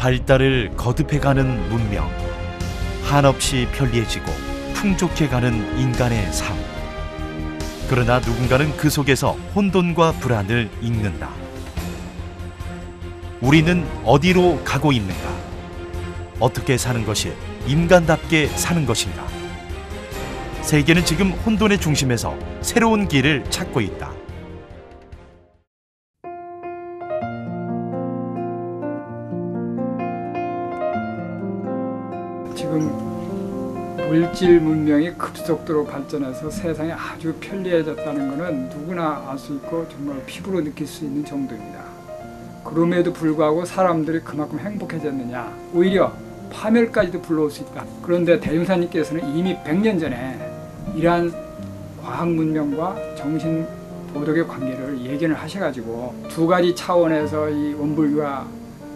발달을 거듭해가는 문명, 한없이 편리해지고 풍족해가는 인간의 삶. 그러나 누군가는 그 속에서 혼돈과 불안을 읽는다. 우리는 어디로 가고 있는가? 어떻게 사는 것이 인간답게 사는 것인가? 세계는 지금 혼돈의 중심에서 새로운 길을 찾고 있다. 지금 물질 문명이 급속도로 발전해서 세상이 아주 편리해졌다는 것은 누구나 알 수 있고 정말 피부로 느낄 수 있는 정도입니다. 그럼에도 불구하고 사람들이 그만큼 행복해졌느냐? 오히려 파멸까지도 불러올 수 있다. 그런데 대종사님께서는 이미 100년 전에 이러한 과학 문명과 정신 도덕의 관계를 예견을 하셔가지고 두 가지 차원에서 이 원불교가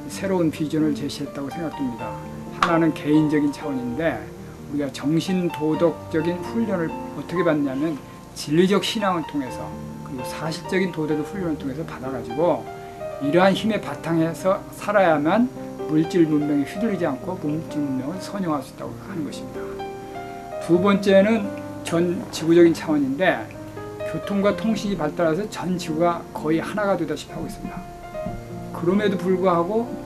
새로운 비전을 제시했다고 생각됩니다. 하나는 개인적인 차원인데 우리가 정신 도덕적인 훈련을 어떻게 받냐면 진리적 신앙을 통해서 그리고 사실적인 도덕의 훈련을 통해서 받아가지고 이러한 힘에 바탕에서 살아야만 물질 문명에 휘둘리지 않고 물질 문명을 선용할 수 있다고 하는 것입니다. 두 번째는 전 지구적인 차원인데 교통과 통신이 발달해서 전 지구가 거의 하나가 되다시피 하고 있습니다. 그럼에도 불구하고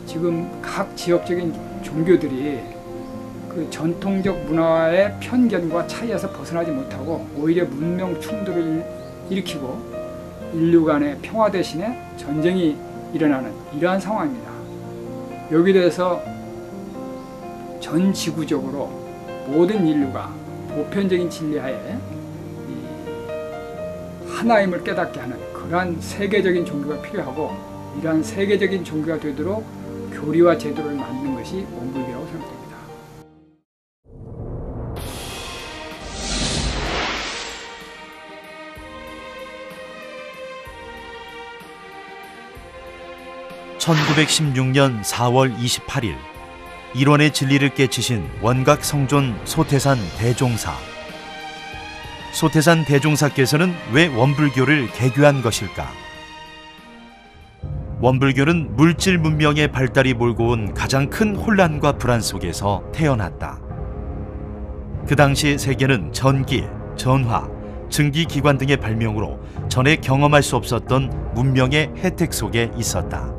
지금 각 지역적인 종교들이 그 전통적 문화의 편견과 차이에서 벗어나지 못하고 오히려 문명 충돌을 일으키고 인류 간의 평화 대신에 전쟁이 일어나는 이러한 상황입니다. 여기에 대해서 전 지구적으로 모든 인류가 보편적인 진리하에 하나임을 깨닫게 하는 그러한 세계적인 종교가 필요하고 이러한 세계적인 종교가 되도록 교리와 제도를 만드는 것이 원불교라고 생각됩니다. (1916년 4월 28일) 일원의 진리를 깨치신 원각 성존 소태산 대종사. 소태산 대종사께서는 왜 원불교를 개교한 것일까? 원불교는 물질 문명의 발달이 몰고 온 가장 큰 혼란과 불안 속에서 태어났다. 그 당시 세계는 전기, 전화, 증기기관 등의 발명으로 전에 경험할 수 없었던 문명의 혜택 속에 있었다.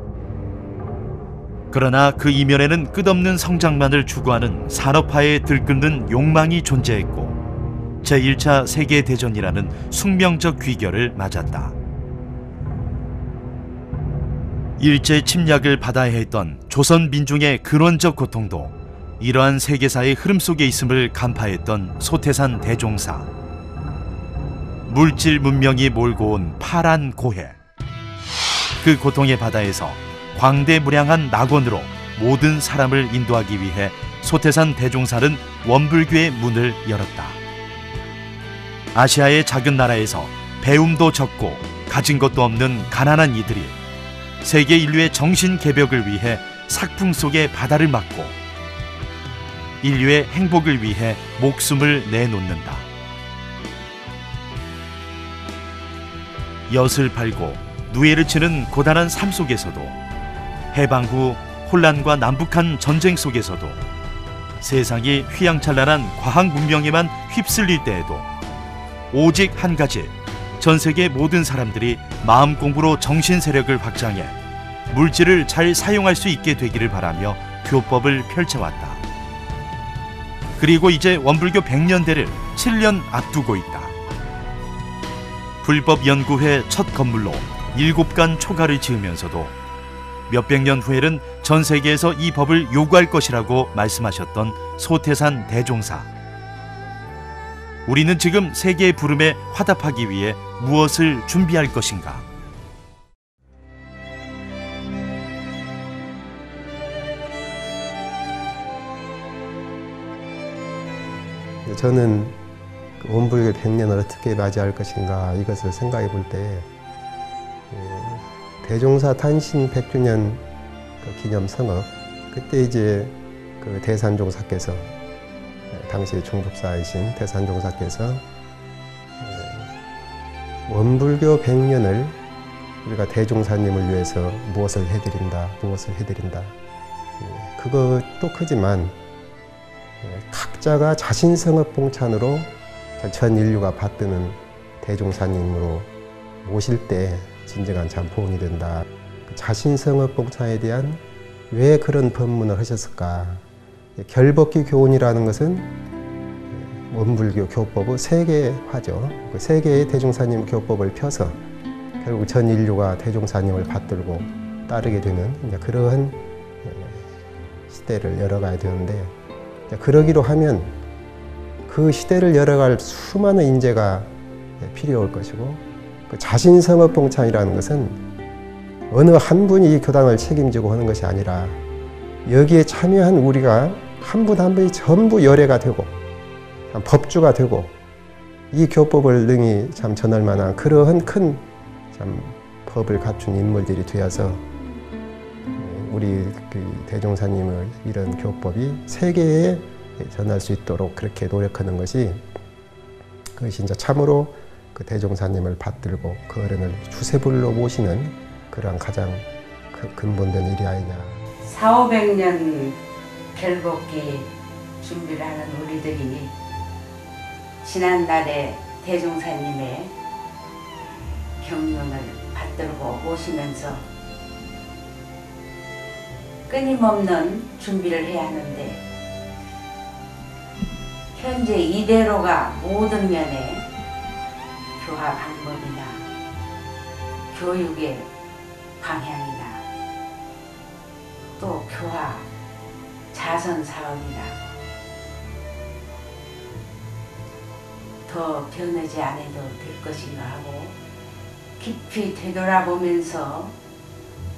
그러나 그 이면에는 끝없는 성장만을 추구하는 산업화에 들끓는 욕망이 존재했고 제1차 세계대전이라는 숙명적 귀결을 맞았다. 일제 침략을 받아야 했던 조선 민중의 근원적 고통도 이러한 세계사의 흐름 속에 있음을 간파했던 소태산 대종사. 물질 문명이 몰고 온 파란 고해. 그 고통의 바다에서 광대무량한 낙원으로 모든 사람을 인도하기 위해 소태산 대종사는 원불교의 문을 열었다. 아시아의 작은 나라에서 배움도 적고 가진 것도 없는 가난한 이들이 세계 인류의 정신 개벽을 위해 삭풍 속의 바다를 막고 인류의 행복을 위해 목숨을 내놓는다. 엿을 팔고 누에를 치는 고단한 삶 속에서도 해방 후 혼란과 남북한 전쟁 속에서도 세상이 휘황찬란한 과학 문명에만 휩쓸릴 때에도 오직 한 가지, 전 세계 모든 사람들이 마음 공부로 정신 세력을 확장해 물질을 잘 사용할 수 있게 되기를 바라며 교법을 펼쳐왔다. 그리고 이제 원불교 100년대를 7년 앞두고 있다. 불법연구회 첫 건물로 7간 초가를 지으면서도 몇백 년 후에는 전 세계에서 이 법을 요구할 것이라고 말씀하셨던 소태산 대종사. 우리는 지금 세계의 부름에 화답하기 위해 무엇을 준비할 것인가? 저는 원불교 100년을 어떻게 맞이할 것인가 이것을 생각해 볼 때 대종사 탄신 100주년 기념 성업, 그때 이제 그 대산종사께서 당시 중법사이신 대산종사께서 원불교 100년을 우리가 대종사님을 위해서 무엇을 해드린다 그것도 크지만 각자가 자신 성업봉찬으로 전 인류가 받드는 대종사님으로 모실 때 진정한 참 보응이 된다. 자신 성업봉찬에 대한 왜 그런 법문을 하셨을까? 결법기 교훈이라는 것은 원불교 교법의 세계화죠. 그 세계의 대종사님 교법을 펴서 결국 전 인류가 대종사님을 받들고 따르게 되는 그러한 시대를 열어가야 되는데, 그러기로 하면 그 시대를 열어갈 수많은 인재가 필요할 것이고, 그 자신 성업봉찬이라는 것은 어느 한 분이 이 교단을 책임지고 하는 것이 아니라 여기에 참여한 우리가 한 분 한 분이 전부 열애가 되고 법주가 되고 이 교법을 능히 참 전할 만한 그러한 큰 참 법을 갖춘 인물들이 되어서 우리 그 대종사님의 이런 교법이 세계에 전할 수 있도록 그렇게 노력하는 것이, 그것이 이제 참으로 그 대종사님을 받들고 그 어른을 주세불로 모시는 그러한 가장 근본된 일이 아니냐. 400~500년 결복기 준비를 하는 우리들이 지난날에 대종사님의 경륜을 받들고 오시면서 끊임없는 준비를 해야 하는데, 현재 이대로가 모든 면에 교화 방법이나 교육의 방향이나 또 교화 자선 사업이나 더 변하지 않아도 될 것인가 하고 깊이 되돌아보면서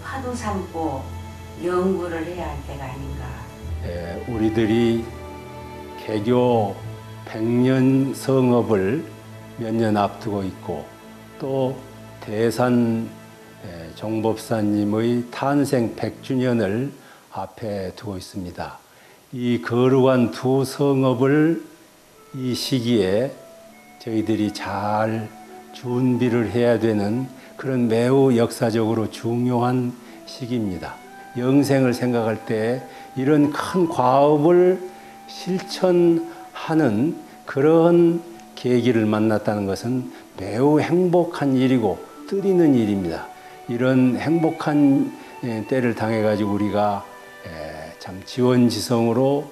화두 삼고 연구를 해야 할 때가 아닌가. 우리들이 개교 100년 성업을 몇 년 앞두고 있고, 또 대산 종법사님의 탄생 100주년을 앞에 두고 있습니다. 이 거룩한 두 성업을 이 시기에 저희들이 잘 준비를 해야 되는 그런 매우 역사적으로 중요한 시기입니다. 영생을 생각할 때 이런 큰 과업을 실천하는 그런 계기를 만났다는 것은 매우 행복한 일이고 뜻있는 일입니다. 이런 행복한 때를 당해가지고 우리가 참 지원지성으로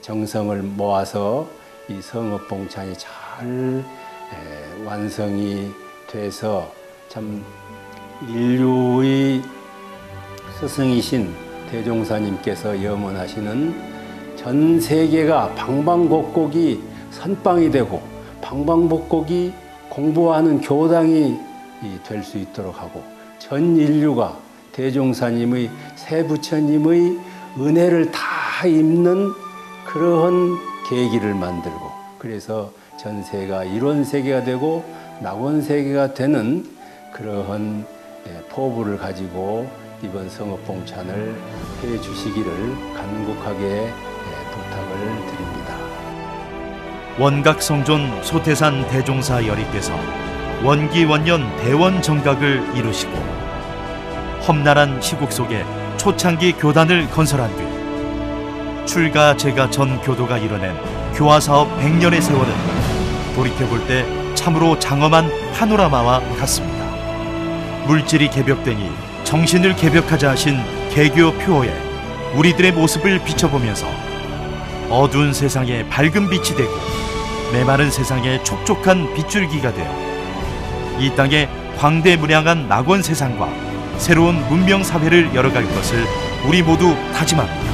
정성을 모아서 이 성업봉찬이 잘 완성이 돼서 참 인류의 스승이신 대종사님께서 염원하시는 전 세계가 방방곡곡이 선방이 되고 방방곡곡이 공부하는 교당이 될 수 있도록 하고, 전 인류가 대종사님의 새 부처님의 은혜를 다 입는 그러한 계기를 만들고, 그래서 전 세계가 이론 세계가 되고 낙원 세계가 되는 그러한 포부를 가지고 이번 성업봉찬을 해 주시기를 간곡하게 부탁을 드립니다. 원각성존 소태산 대종사 열이께서 원기원년 대원정각을 이루시고 험난한 시국 속에 초창기 교단을 건설한 뒤 출가 제가 전 교도가 이뤄낸 교화사업 100년의 세월은 돌이켜볼 때 참으로 장엄한 파노라마와 같습니다. 물질이 개벽되니 정신을 개벽하자 하신 개교 표어에 우리들의 모습을 비춰보면서 어두운 세상에 밝은 빛이 되고 메마른 세상에 촉촉한 빗줄기가 되어 이 땅에 광대무량한 낙원 세상과 새로운 문명 사회를 열어갈 것을 우리 모두 다짐합니다.